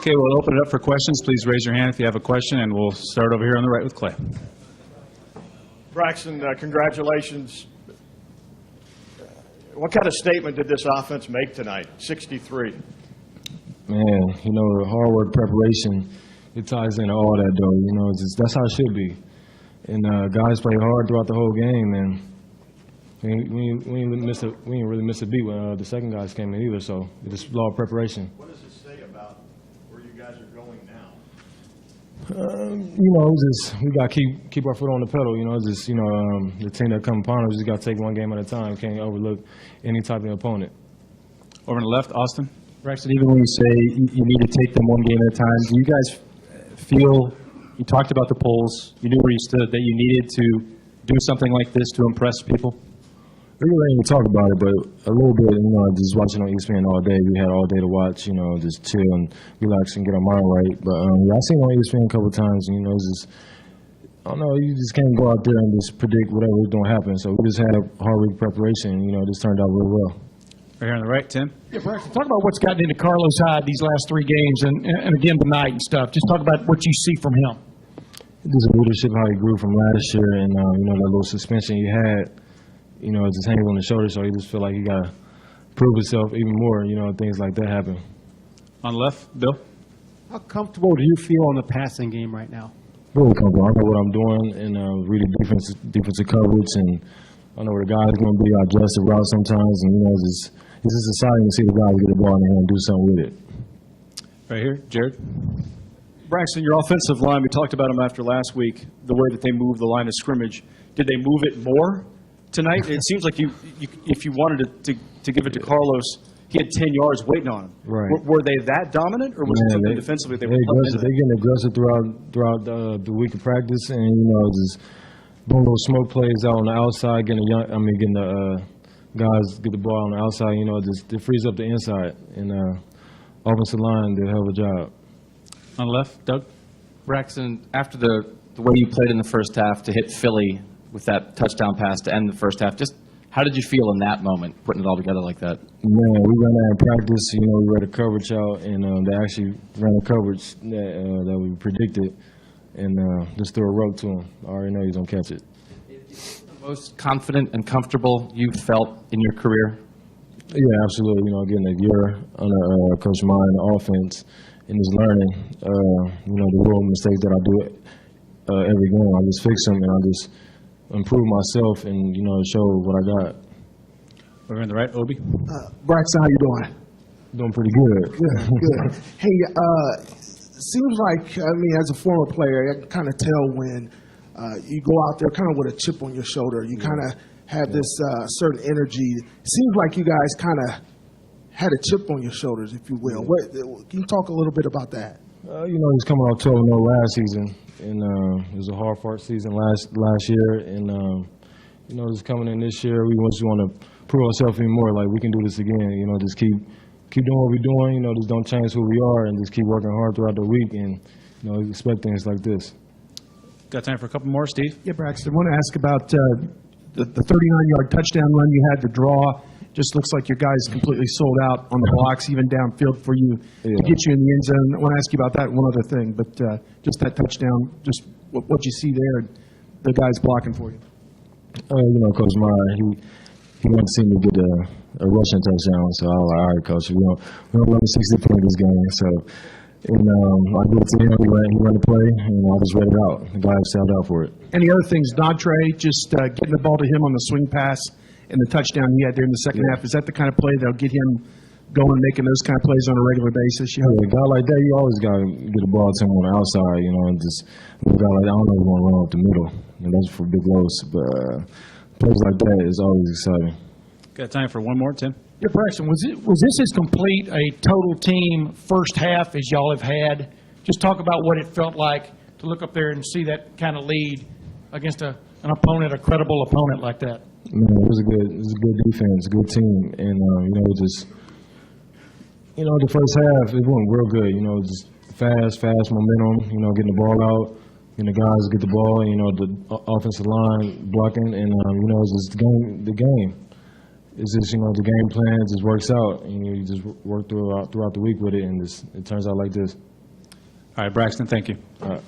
Okay, we'll open it up for questions. Please raise your hand if you have a question, and we'll start over here on the right with Clay. Braxton, congratulations. What kind of statement did this offense make tonight? 63. Man, hard work, preparation, it ties into all that, though. That's how it should be. And guys played hard throughout the whole game, and we didn't really miss a beat when the second guys came in either, so it just a lot of preparation. What does it say about where you guys are going now? We got to keep our foot on the pedal. The team that come upon us, just got to take one game at a time. Can't overlook any type of opponent. Over on the left, Austin. Braxton, even when you say you need to take them one game at a time, do you guys feel, you talked about the polls, you knew where you stood, that you needed to do something like this to impress people? We really didn't talk about it, but a little bit, just watching on ESPN all day. We had all day to watch, just chill and relax and get our mind right. But I seen on ESPN a couple of times, and, it's just, I don't know, you just can't go out there and just predict whatever was going to happen. So we just had a hard week preparation, and, this turned out really well. Right here on the right, Tim. Yeah, Braxton, talk about what's gotten into Carlos Hyde these last three games and again tonight and stuff. Just talk about what you see from him. Just leadership, how he grew from last year, and, that little suspension he had, just hanging on the shoulder, so he just feel like he got to prove himself even more, things like that happen. On the left, Bill. How comfortable do you feel in the passing game right now? Really comfortable. I know what I'm doing, and reading defensive coverage, and I know where the guy's going to be. I adjust the route sometimes, and, it's just exciting to see the guys get the ball in the hand and do something with it. Right here, Jared. Braxton, your offensive line, we talked about them after last week, the way that they moved the line of scrimmage. Did they move it more tonight? It seems like if you wanted to give it to Carlos, he had 10 yards waiting on him. Right. Were they that dominant, or was it something defensively they were aggressive? They're getting aggressive throughout the week of practice, and just doing little smoke plays out on the outside, getting the guys get the ball on the outside. Just it frees up the inside, and offensive line did a hell of a job. On the left, Doug. Braxton, after the way you played in the first half to hit Philly with that touchdown pass to end the first half, just how did you feel in that moment, putting it all together like that? Man, we ran out in practice. We read a coverage out, and they actually ran a coverage that we predicted, and just threw a rope to him. I already know he's going to catch it. The most confident and comfortable you felt in your career? Yeah, absolutely. Getting a year under Coach Meyer in the offense and just learning, the little mistakes that I do every game. I just fix them, and I just improve myself and, show what I got. Over on the right, Obi. Braxton, how you doing? Doing pretty good. Good. Hey, seems like, as a former player, I can kind of tell when you go out there kind of with a chip on your shoulder. You kind of have this certain energy. It seems like you guys kind of had a chip on your shoulders, if you will. Can you talk a little bit about that? He's coming off 12-0 last season, and it was a hard-fought season last year. And, just coming in this year, we just want to prove ourselves even more, like we can do this again. Just keep doing what we're doing, just don't change who we are, and just keep working hard throughout the week, and, expect things like this. Got time for a couple more, Steve? Yeah, Braxton, I want to ask about the 39-yard touchdown run you had to draw. Just looks like your guys completely sold out on the blocks, even downfield for you to get you in the end zone. I want to ask you about that one other thing, but just that touchdown, just what you see there, the guys blocking for you. Coach Meyer, he wanted to see me get a rushing touchdown, so I was like, all right, Coach, we don't run 60 points this game. So, I gave it to him, he ran the play, and I just read it out. The guys sold out for it. Any other things, Dontre, just getting the ball to him on the swing pass and the touchdown he had there in the second half, is that the kind of play that'll get him going, making those kind of plays on a regular basis? Yeah, a guy like that, you always got to get the ball to him on the outside, and just a guy like that, I don't know if you want to run up the middle. That's for big lows, but plays like that is always exciting. Got time for one more, Tim? Yeah, Braxton, was this as complete a total team first half as y'all have had? Just talk about what it felt like to look up there and see that kind of lead against an opponent, a credible opponent like that. Man, it was a good defense, good team, and the first half it went real good. Just fast momentum. Getting the ball out, and the guys get the ball. The offensive line blocking, and it's just the game. It's just the game plan just works out, and you just work throughout the week with it, and it turns out like this. All right, Braxton, thank you. All right.